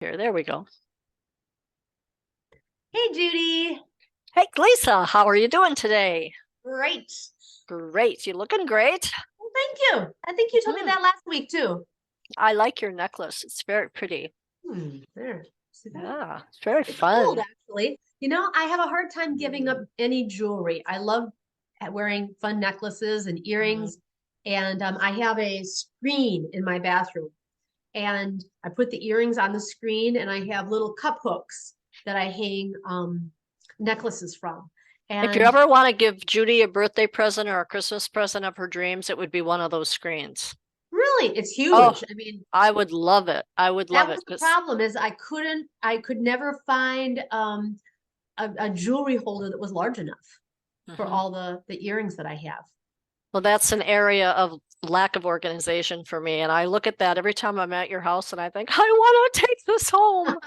There we go. Hey, Judy. Hey, Lisa, how are you doing today? Great. Great. You looking great? Well, thank you. I think you told me Hmm. that last week too. I like your necklace. It's very pretty. There. See that? Yeah, it's very It's gold, fun. actually. I have a hard time giving up any jewelry. I love wearing fun necklaces and Mhm. earrings. And I have a screen in my bathroom. And I put the earrings on the screen, and I have little cup hooks that I hang necklaces from. If you And ever want to give Judy a birthday present or a Christmas present of her dreams, it would be one of those screens. really, it's Oh, huge. I mean, I would love it. I would love that it was the because problem is I could never find a jewelry holder that was large enough for all the earrings that I have. well, that's an area of lack of organization for me. And I look at that every time I'm at your house and I think, I want to take this home.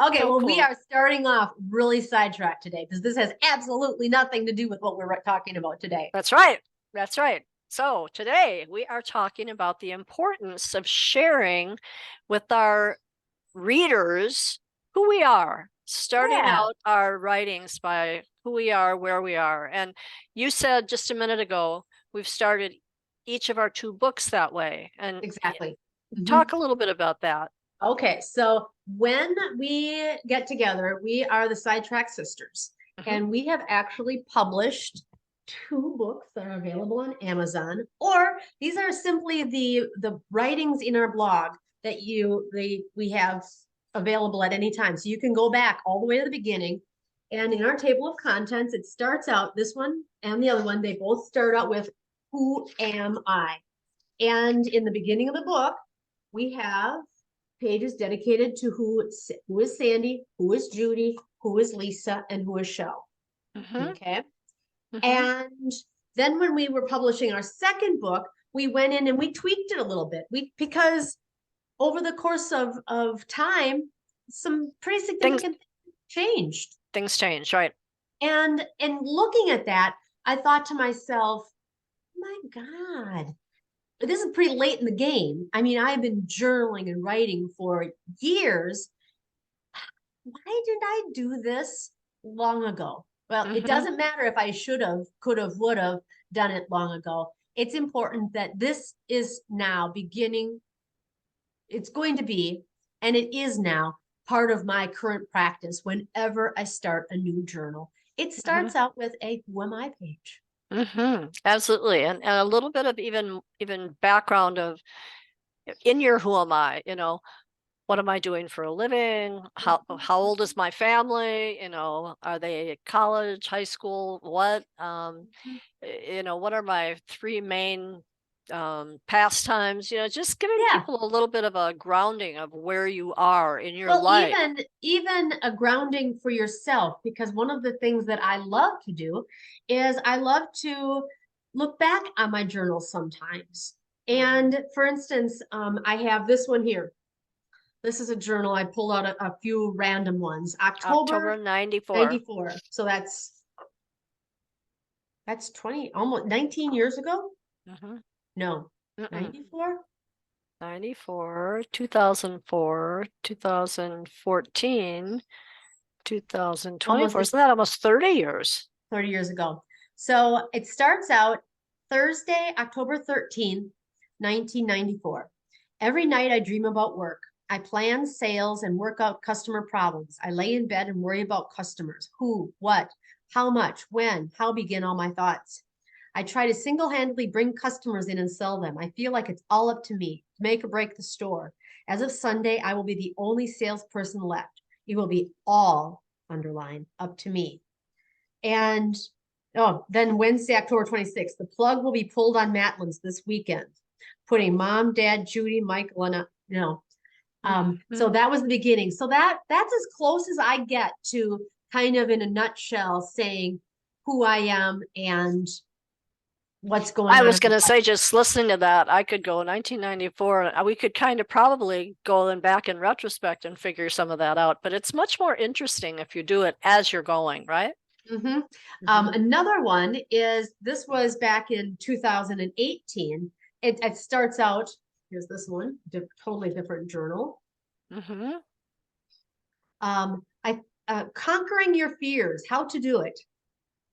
Okay, So well, we cool. are starting off really sidetracked today because this has absolutely nothing to do with what we're talking about today. That's right. That's right. So today we are talking about the importance of sharing with our readers who we are, starting Yeah, out our writings by who we are, where we are. And you said just a minute ago, we've started each of our two books that way. And exactly. Mhm. talk a little bit about that. Okay, so when we get together, we are the Sidetrack Sisters, Mhm. and we have actually published two books that are available on Amazon, or these are simply the writings in our blog that we have available at any time. So you can go back all the way to the beginning, and in our table of contents, it starts out this one and the other one. They both start out with "Who am I?" And in the beginning of the book, we have pages dedicated to who is Sandy, who is Judy, who is Lisa, and who is Shell. Mhm. Okay. Mhm. And then when we were publishing our second book, we went in and we tweaked it a little bit. We because over the course of time, some pretty Things significant things changed. things change, right? And in looking at that, I thought to myself, my God, this is pretty late in the game. I mean, I've been journaling and writing for years. Why didn't I do this long ago? Well, it Mhm. doesn't matter if I should have, could have, would have done it long ago. It's important that this is now beginning, it's going to be, and it is now part of my current practice whenever I start a new journal. It Mhm. starts out with a Who Am I page. Absolutely. And a little bit of even background of in your who am I, what am I doing for a living? How old is my family? Are they at college, high school? What what are my three main pastimes? Just giving Yeah. people a little bit of a grounding of where you are in your Well, life. even a grounding for yourself, because one of the things that I love to do is I love to look back on my journal sometimes. Mhm. And for instance, I have this one here. This is a journal. I pulled out a few random ones. October October 94. 94. So that's 20, almost 19 years ago. Mm-hmm. No, Mm-mm. 94? 94, 2004, 2014, 2024. Almost Isn't that almost 30 years? 30 years ago. So it starts out Thursday, October 13th, 1994. Every night I dream about work. I plan sales and work out customer problems. I lay in bed and worry about customers. Who, what, how much, when, how begin all my thoughts. I try to single handedly bring customers in and sell them. I feel like it's all up to me to make or break the store. As of Sunday, I will be the only salesperson left. It will be all, underline, up to me. And then Wednesday, October 26th, the plug will be pulled on Matlin's this weekend, putting mom, dad, Judy, Michael, and so Mhm. that was the beginning. So that's as close as I get to kind of in a nutshell saying who I am and what's going I on was in my going to life. say, just listening to that, I could go 1994. We could kind of probably go in back in retrospect and figure some of that out, but it's much more interesting if you do it as you're going, right? Mm-hmm. Mhm. Another one is this was back in 2018. It starts out, here's this one, totally different journal. Mm-hmm. I conquering your fears, how to do it.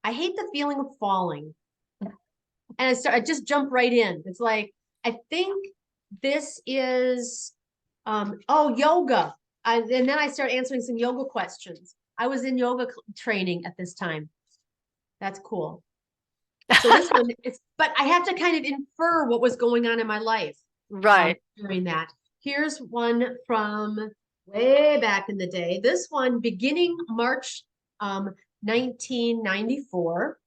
I hate the feeling of falling. And I just jump right in. It's like, I think this is yoga. And then I start answering some yoga questions. I was in yoga training at this time. That's cool. So this one is, but I have to kind of infer what was going on in my life Right. during that. Here's one from way back in the day. This one beginning March 1994.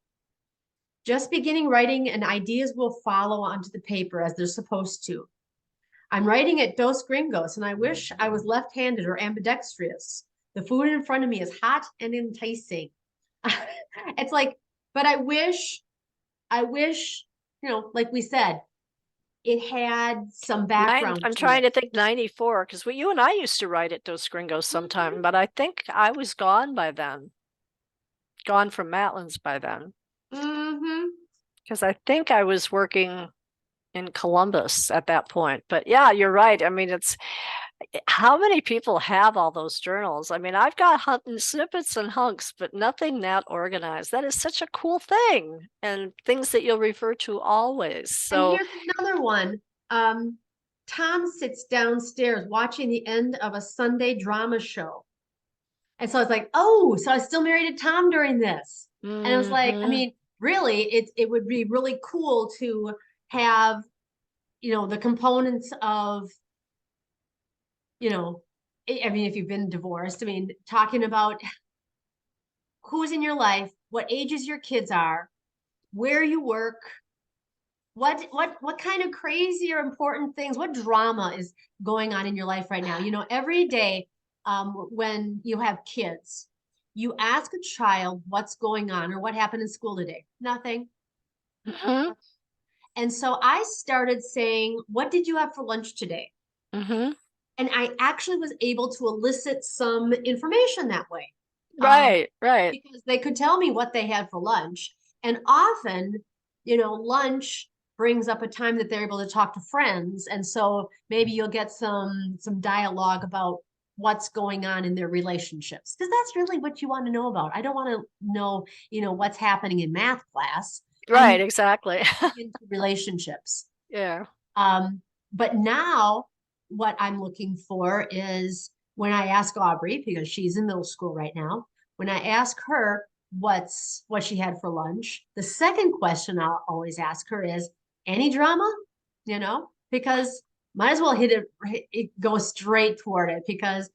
Just beginning writing and ideas will follow onto the paper as they're supposed to. I'm writing at Dos Gringos and I wish I was left-handed or ambidextrous. The food in front of me is hot and enticing. It's like, but I wish, like we said, it had some background I'm to trying to it. think 94, because you and I used to ride at Dos Gringos sometime, but I think I was gone by then, gone from Matlin's by then, Mm-hmm. because I think I was working in Columbus at that point. But yeah, you're right. I mean, it's how many people have all those journals? I mean, I've got snippets and hunks, but nothing that organized. That is such a cool thing, and things that you'll refer to always. And So, here's another one. Um, Tom sits downstairs watching the end of a Sunday drama show. And so I was like, oh, so I was still married to Tom during this. And I was like, I mhm. mean, really, it would be really cool to have, the components of, I mean, if you've been divorced, I mean, talking about who's in your life, what ages your kids are, where you work, what kind of crazy or important things, what drama is going on in your life right now. Every day, when you have kids, you ask a child what's going on or what happened in school today. Nothing. Mhm. And so I started saying, what did you have for lunch today? Mhm. And I actually was able to elicit some information that way, Right, right. because they could tell me what they had for lunch. And often, lunch brings up a time that they're able to talk to friends. And so maybe you'll get some dialogue about what's going on in their relationships, because that's really what you want to know about. I don't want to know, what's happening in math class. Right, I'm exactly. into relationships. Yeah. But now what I'm looking for is, when I ask Aubrey, because she's in middle school right now, when I ask her what she had for lunch, the second question I'll always ask her is, any drama? Because might as well hit it go straight toward it, because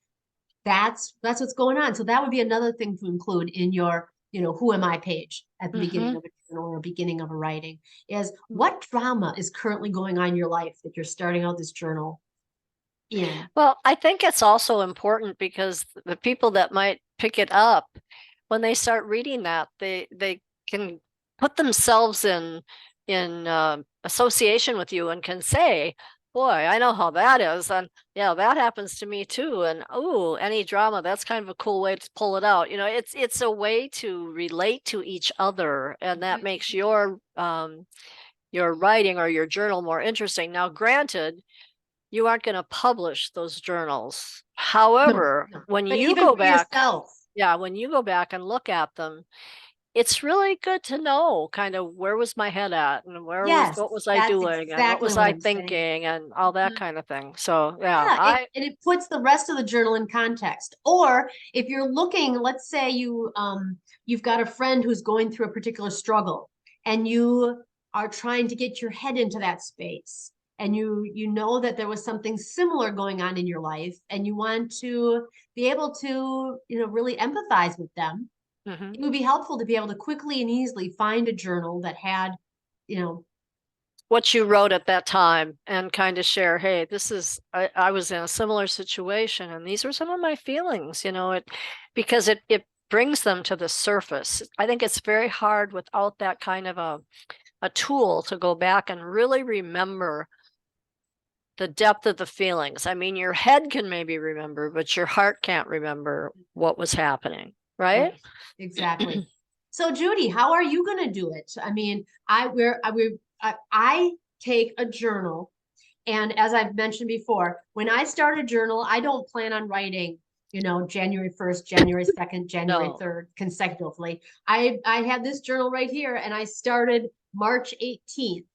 that's what's going on. So that would be another thing to include in your, who am I page at the beginning Mhm. of a journal or beginning of a writing, is what drama is currently going on in your life that you're starting out this journal in. Well, I think it's also important because the people that might pick it up, when they start reading that, they can put themselves in association with you and can say, "Boy, I know how that is," and yeah, that happens to me too. And oh, any drama, that's kind of a cool way to pull it out. It's a way to relate to each other, and that makes your writing or your journal more interesting. Now, granted, you aren't going to publish those journals. No, However, no. when But you even go for back, yourself, yeah, when you go back and look at them, it's really good to know kind of where was my head at and yes, what was I that's doing and what exactly was what I I'm saying. thinking and all that Mhm. kind of thing. So yeah, Yeah, it puts the rest of the journal in context. Or if you're looking, let's say you've got a friend who's going through a particular struggle, and you are trying to get your head into that space, and you know that there was something similar going on in your life, and you want to be able to, really empathize with them. mhm. It would be helpful to be able to quickly and easily find a journal that had, you know, What you wrote at that time and kind of share, hey, I was in a similar situation and these were some of my feelings, because it brings them to the surface. I think it's very hard without that kind of a tool to go back and really remember the depth of the feelings. I mean, your head can maybe remember, but your heart can't remember what was happening, right? right, exactly. So Judy, how are you going to do it? I mean, I take a journal, And as I've mentioned before, when I start a journal, I don't plan on writing, January 1st, January 2nd, January No. 3rd consecutively. I had this journal right here and I started March 18th.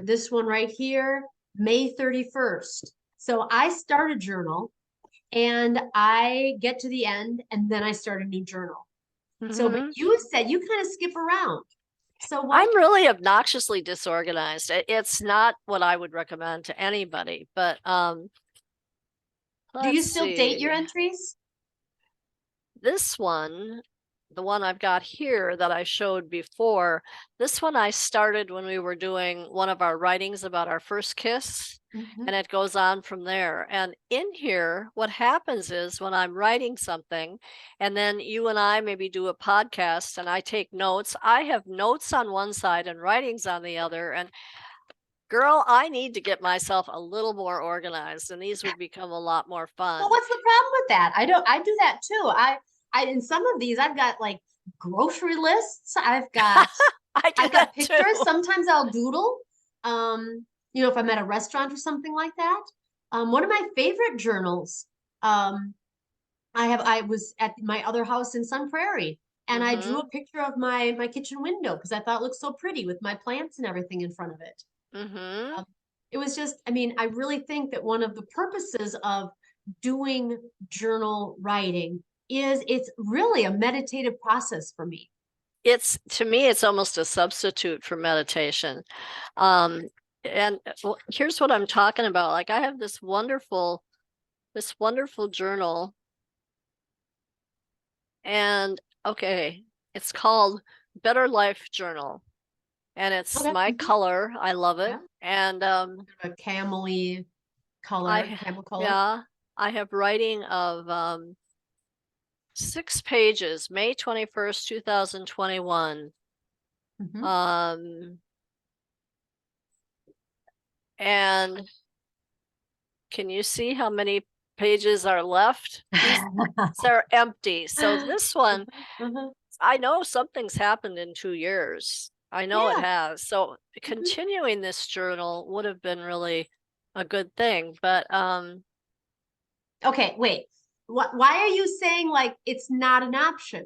This one right here, May 31st. So I start a journal and I get to the end and then I start a new journal. So, but Mhm. you said you kind of skip around. So what? I'm really obnoxiously disorganized. It's not what I would recommend to anybody, but Do you let's still date your see. entries? This one, the one I've got here that I showed before, this one I started when we were doing one of our writings about our first kiss, Mhm. and it goes on from there. And in here, what happens is when I'm writing something, and then you and I maybe do a podcast and I take notes, I have notes on one side and writings on the other. And girl, I need to get myself a little more organized, and these would become a lot more Well, fun. what's the problem with that? I do that too. In some of these, I've got like grocery lists. I do I've got that too. pictures. Sometimes I'll doodle. Um, if I'm at a restaurant or something like that. One of my favorite journals. I was at my other house in Sun Prairie, and I drew Mm-hmm. a picture of my kitchen window because I thought it looked so pretty with my plants and everything in front of it. Mm-hmm. Um, it was just, I mean, I really think that one of the purposes of doing journal writing is it's really a meditative process for me. It's to me, it's almost a substitute for meditation. Um, and here's what I'm talking about. Like I have this wonderful journal, and okay, it's called Better Life Journal, and it's Okay. my Mhm. color. I love it. Yeah. And A camely color, I camel color. yeah, I have writing of 6 pages, May 21st, 2021. Mhm. Um, and can you see how many pages are left? These are empty. So this one, Mhm. I know something's happened in 2 years. I know it Yeah. has. So Mhm. continuing this journal would have been really a good thing. But Okay, wait. Why are you saying like it's not an option?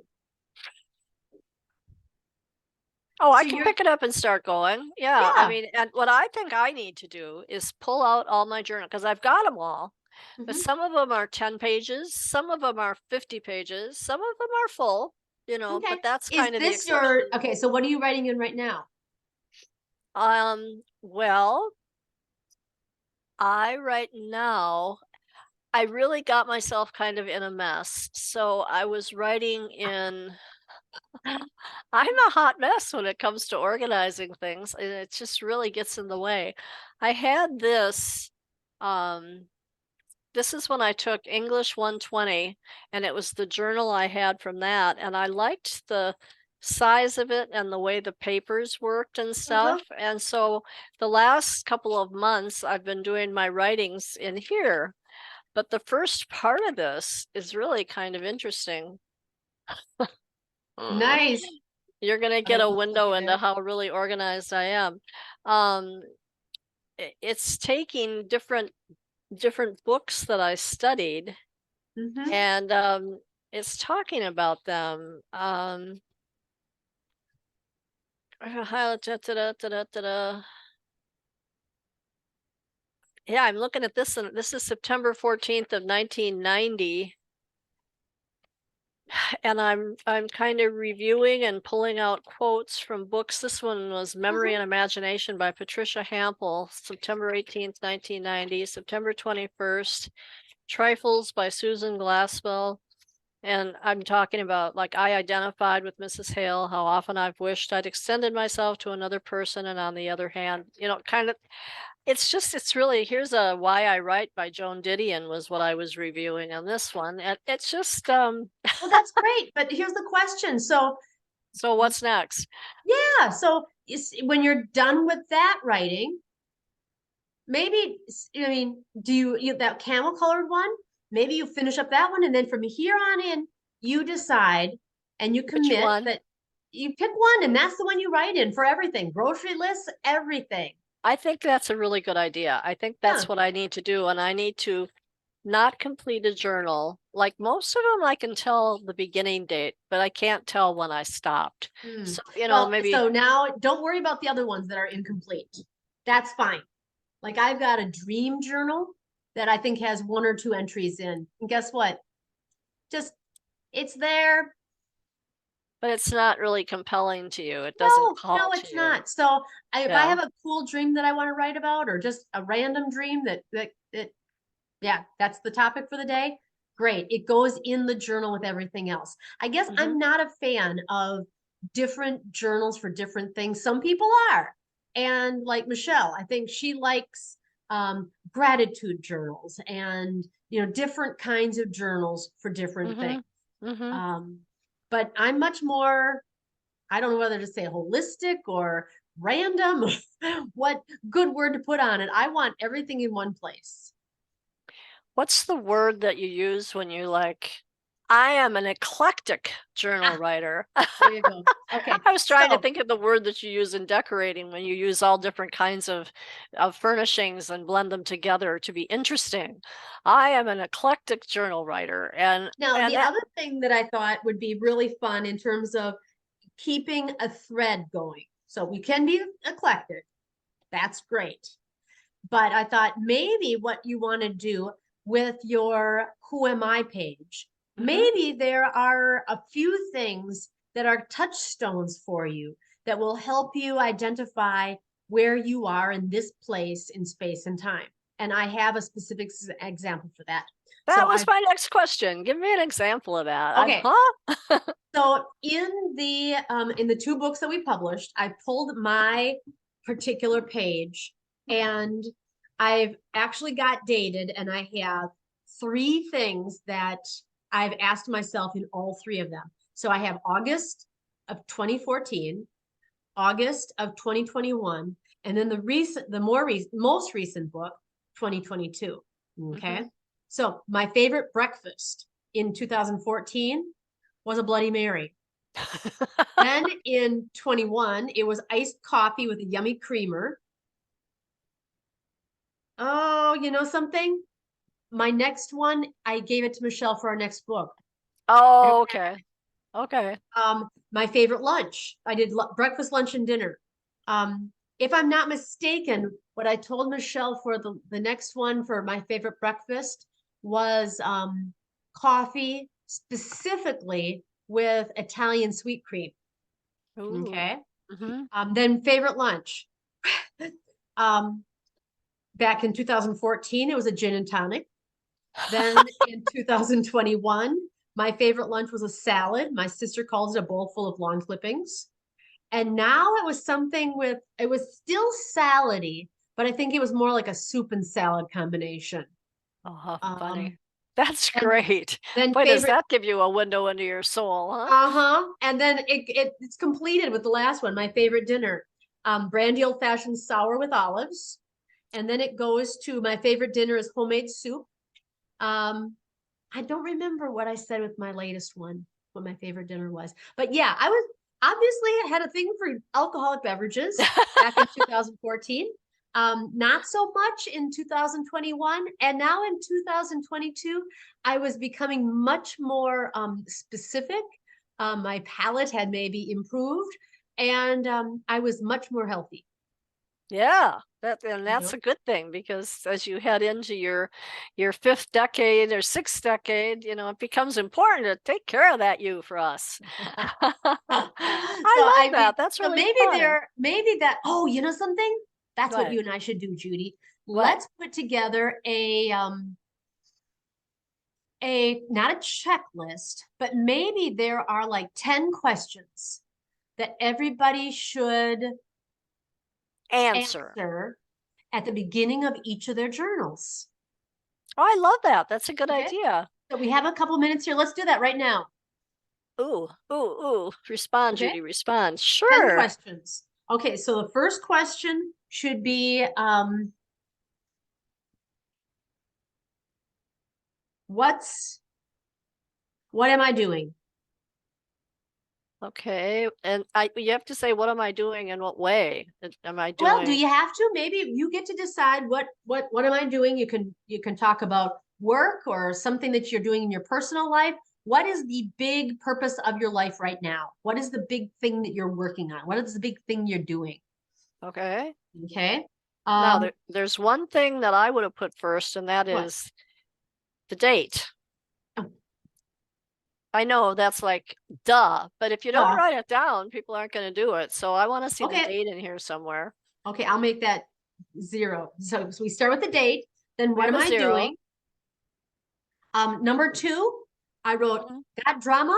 oh, I So can you're, pick it up and start going. Yeah. I yeah. mean, and what I think I need to do is pull out all my journal because I've got them all. But Mhm. some of them are 10 pages, some of them are 50 pages, some of them are full, Okay. but that's Is kind of the this your, exception. okay, so what are you writing in right now? Well, I right now, I really got myself kind of in a mess. So I was writing in, I'm a hot mess when it comes to organizing things, and it just really gets in the way. I had um, this is when I took English 120, and it was the journal I had from that, and I liked the size of it and the way the papers worked and Uh-huh. stuff. And so the last couple of months I've been doing my writings in here, but the first part of this is really kind of interesting. Mm. Nice. You're going to I get a love window looking into at how really organized I am. Um, it's taking different books that I studied, it. Hmm. and it's talking about them. Yeah, I'm looking at this, and this is September 14th of 1990, and I'm kind of reviewing and pulling out quotes from books. This one was Memory Hmm. and Imagination by Patricia Hampel, September 18th, 1990, September 21st, Trifles by Susan Glaspell. And I'm talking about, like, I identified with Mrs. Hale, how often I've wished I'd extended myself to another person. And on the other hand, kind of, it's really, here's a Why I Write by Joan Didion was what I was reviewing on this one. And it's just, Well, that's great. But here's the question. So, so what's next? yeah. So when you're done with that writing, maybe, I mean, that camel colored one? Maybe you finish up that one. And then from here on in, you decide and you Which commit one? that you pick one and that's the one you write in for everything, grocery lists, everything. I think that's a really good idea. I think Yeah. that's what I need to do. And I need to not complete a journal. Like most of them, I can tell the beginning date, but I can't tell when I stopped. Hmm. So, Well, maybe, so now don't worry about the other ones that are incomplete. That's fine. Like I've got a dream journal that I think has 1 or 2 entries in. And guess what? Just it's there. but it's not really compelling to you. It doesn't No, call no, to it's you. not. So if I Yeah. have a cool dream that I want to write about, or just a random dream that yeah, that's the topic for the day. Great. It goes in the journal with everything else. I guess Hmm. I'm not a fan of different journals for different things. Some people are. And like Michelle, I think she likes gratitude journals and different kinds of journals for different Hmm. things. Hmm. Um, but I'm much more, I don't know whether to say holistic or random, what good word to put on it. I want everything in one place. What's the word that you use when you like, I am an eclectic journal Ah, writer? there you go. Okay. I was trying to So think of the word that you use in decorating when you use all different kinds of furnishings and blend them together to be interesting. I am an eclectic journal writer, now and the that, other thing that I thought would be really fun in terms of keeping a thread going. So we can be eclectic. That's great. But I thought maybe what you want to do with your Who Am I page, mhm. maybe there are a few things that are touchstones for you that will help you identify where you are in this place in space and time. And I have a specific example for that. So That was my next question. Give me an example of that. okay. Huh? So in the 2 books that we published, I pulled my particular page and I've actually got dated and I have 3 things that I've asked myself in all 3 of them. So I have August of 2014, August of 2021, and then most recent book, 2022. Okay. Mhm. So my favorite breakfast in 2014 was a Bloody Mary. Then in 21, it was iced coffee with a yummy creamer. Oh, you know something? My next one, I gave it to Michelle for our next book. I don't Oh, have okay. Okay. my favorite lunch. I did breakfast, lunch, and dinner. If I'm not mistaken, what I told Michelle for the next one for my favorite breakfast was coffee, specifically with Italian sweet cream. Ooh. Okay. Mhm. Then favorite lunch. Um, Back in 2014, it was a gin and tonic. Then in 2021, my favorite lunch was a salad. My sister calls it a bowl full of lawn clippings. And now it was it was still salady, but I think it was more like a soup and salad combination. Oh, how funny. Um, That's and great. then Boy, does favorite, that give you a window into your soul, huh? uh-huh. And then it's completed with the last one, my favorite dinner. Brandy old fashioned sour with olives. And then it goes to my favorite dinner is homemade soup. Um, I don't remember what I said with my latest one, what my favorite dinner was. But yeah, I was obviously I had a thing for alcoholic beverages back in 2014. Not so much in 2021. And now in 2022, I was becoming much more specific. My palate had maybe improved, and I was much more healthy. Yeah, You that's know? a good thing because as you head into your fifth decade or sixth decade, it becomes important to take care of that you for us. So I love I mean, that. That's so really fun. maybe that, oh, you know something? That's what What? you and I should do, Judy. What? Let's put together a not a checklist, but maybe there are like 10 questions that everybody should Answer. answer at the beginning of each of their journals. Oh, I love that. That's a good Okay. idea. So we have a couple minutes here. Let's do that right now. Ooh, ooh, ooh. Respond, Okay. Judy, respond. 10 Sure. questions. Okay, so the first question should be what's what am I doing? Okay. And you have to say, what am I doing in what way? Am I Well, do doing? you have to? Maybe you get to decide what am I doing? You can talk about work or something that you're doing in your personal life. What is the big purpose of your life right now? What is the big thing that you're working on? What is the big thing you're doing? Okay. Okay. Now Um, there's one thing that I would have put first, and that what? is the date. Oh, I know that's like duh, but if you don't duh. write it down, people aren't going to do it. So I want to see the Okay. date in here somewhere. Okay, I'll make that 0. So we start with the date. Then We what have am a I 0. doing? Number 2, I wrote Mhm. that drama.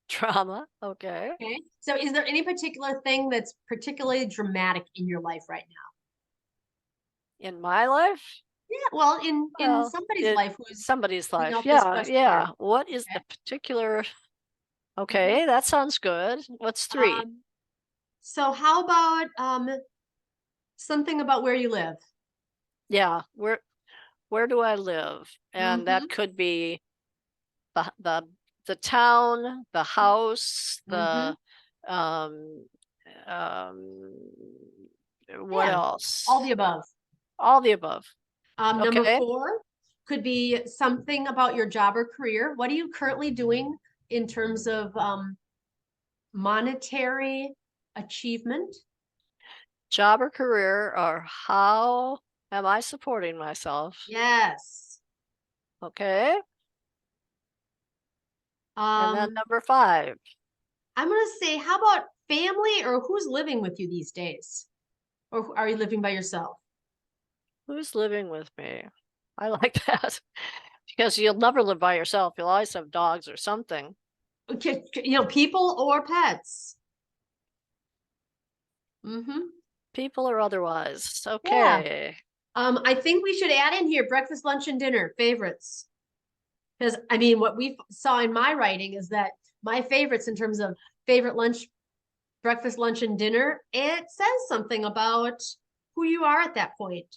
Drama. Okay. Okay. So is there any particular thing that's particularly dramatic in your life right now? In my life? Yeah, well, in Well, somebody's life who's somebody's filling life. out this Yeah, yeah. questionnaire. What is the Okay. particular? Mhm. Okay, that sounds good. What's 3? Um, so how about something about where you live? Yeah, where do I live? And that Mm-hmm. could be the the the town, the house, Mm-hmm. the um um what Yeah, all the else? above. All the above. Number Okay. 4 could be something about your job or career. What are you currently doing in terms of monetary achievement? Job or career, or how am I supporting myself? Yes. Okay. And then Um, number 5. I'm gonna say, how about family or who's living with you these days? Or are you living by yourself? Who's living with me? I like that because you'll never live by yourself. You'll always have dogs or something, Okay, people or pets. Mm-hmm. people or otherwise. Yeah. Okay. I think we should add in here breakfast, lunch, and dinner favorites. Because I mean, what we saw in my writing is that my favorites in terms of favorite lunch, breakfast, lunch, and dinner, it says something about who you are at that point.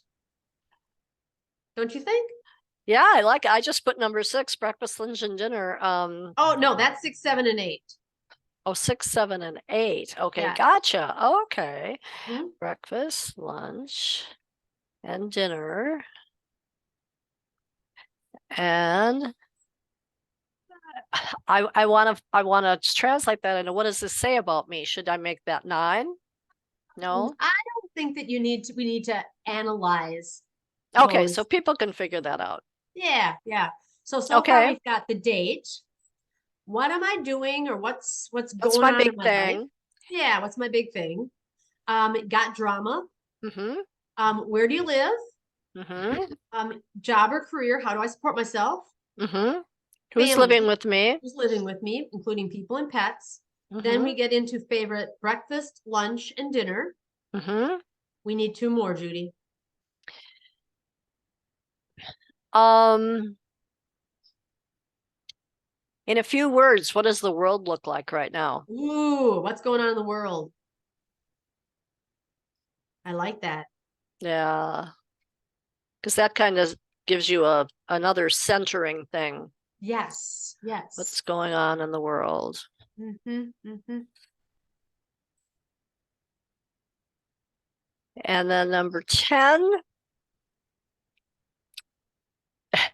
Don't you think? Yeah, I like it. I just put number 6, breakfast, lunch, and dinner. Oh no, that's 6, 7, and 8. Oh, 6, 7, and 8. Okay, Yeah. gotcha. Okay. Mhm. Breakfast, lunch, and dinner. And I want to translate that into, what does this say about me? Should I make that 9? No? I don't think that we need to analyze Okay, so those. people can figure that out. Yeah, yeah. So far Okay, we've got the date. What am I doing or what's that's going my on big in my life? thing. Yeah, what's my big thing? Got drama. Mm-hmm. Where do you live? Mm-hmm. Job or career, how do I support myself? Mm-hmm. Who's living Family, with me? who's living with me, including people and pets. Then Mm-hmm. we get into favorite breakfast, lunch, and dinner. Mm-hmm. We need 2 more, Judy. Um, in a few words, what does the world look like right now? Ooh, what's going on in the world? I like that. Yeah, because that kind of gives you another centering thing. Yes, yes. What's going on in the world? Mm-hmm, mm-hmm. And then number 10,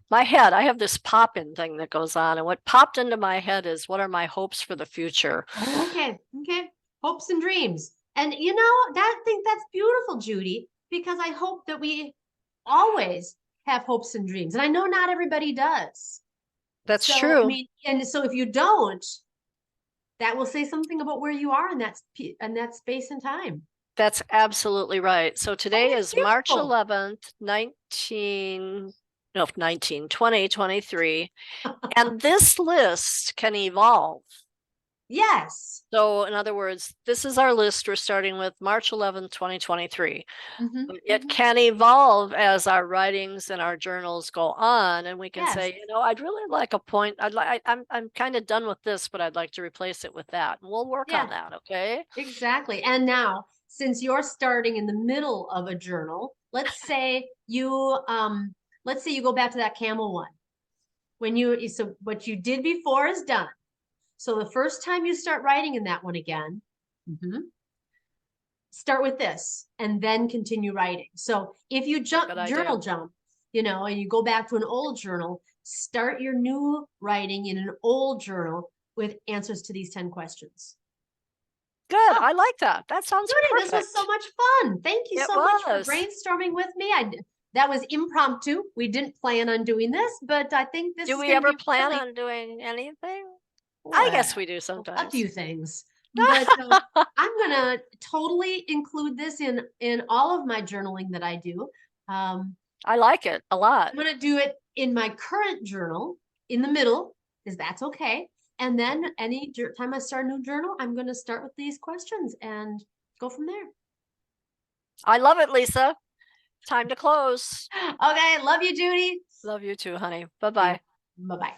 my head, I have this pop-in thing that goes on. And what popped into my head is, what are my hopes for the future? Okay, okay. Hopes and dreams. And you know, that think that's beautiful, Judy, because I hope that we always have hopes and dreams. And I know not everybody does. That's So, I true. mean, and so if you don't, that will say something about where you are in that space and time. That's absolutely right. So Oh, today that's is March beautiful. 11th, 2023. And this list can evolve. Yes. So in other words, this is our list. We're starting with March 11th, 2023. Mm-hmm, It mm-hmm. can evolve as our writings and our journals go on, and we can Yes, say, I'd really like a point. I'm kind of done with this, but I'd like to replace it with that. And we'll work yeah, on that, okay? exactly. And now, since you're starting in the middle of a journal, let's say you go back to that camel one. When you so what you did before is done. So the first time you start writing in that one again, start with this and then continue writing. So if you journal jump, you know, and you go back to an old journal, start your new writing in an old journal with answers to these 10 questions. Good. I like that. That sounds Judy, perfect. this was so much fun. Thank you so much for brainstorming with me. That was impromptu. We didn't plan on doing this, but I think this. Do we ever plan on doing anything? Well, I guess we do sometimes. A few things, but I'm gonna totally include this in all of my journaling that I do. I like it a lot. I'm gonna do it in my current journal in the middle, because that's okay. And then any time I start a new journal, I'm gonna start with these questions and go from there. I love it, Lisa. Time to close. Okay, love you, Judy. Love you too, honey. Bye-bye. Bye-bye.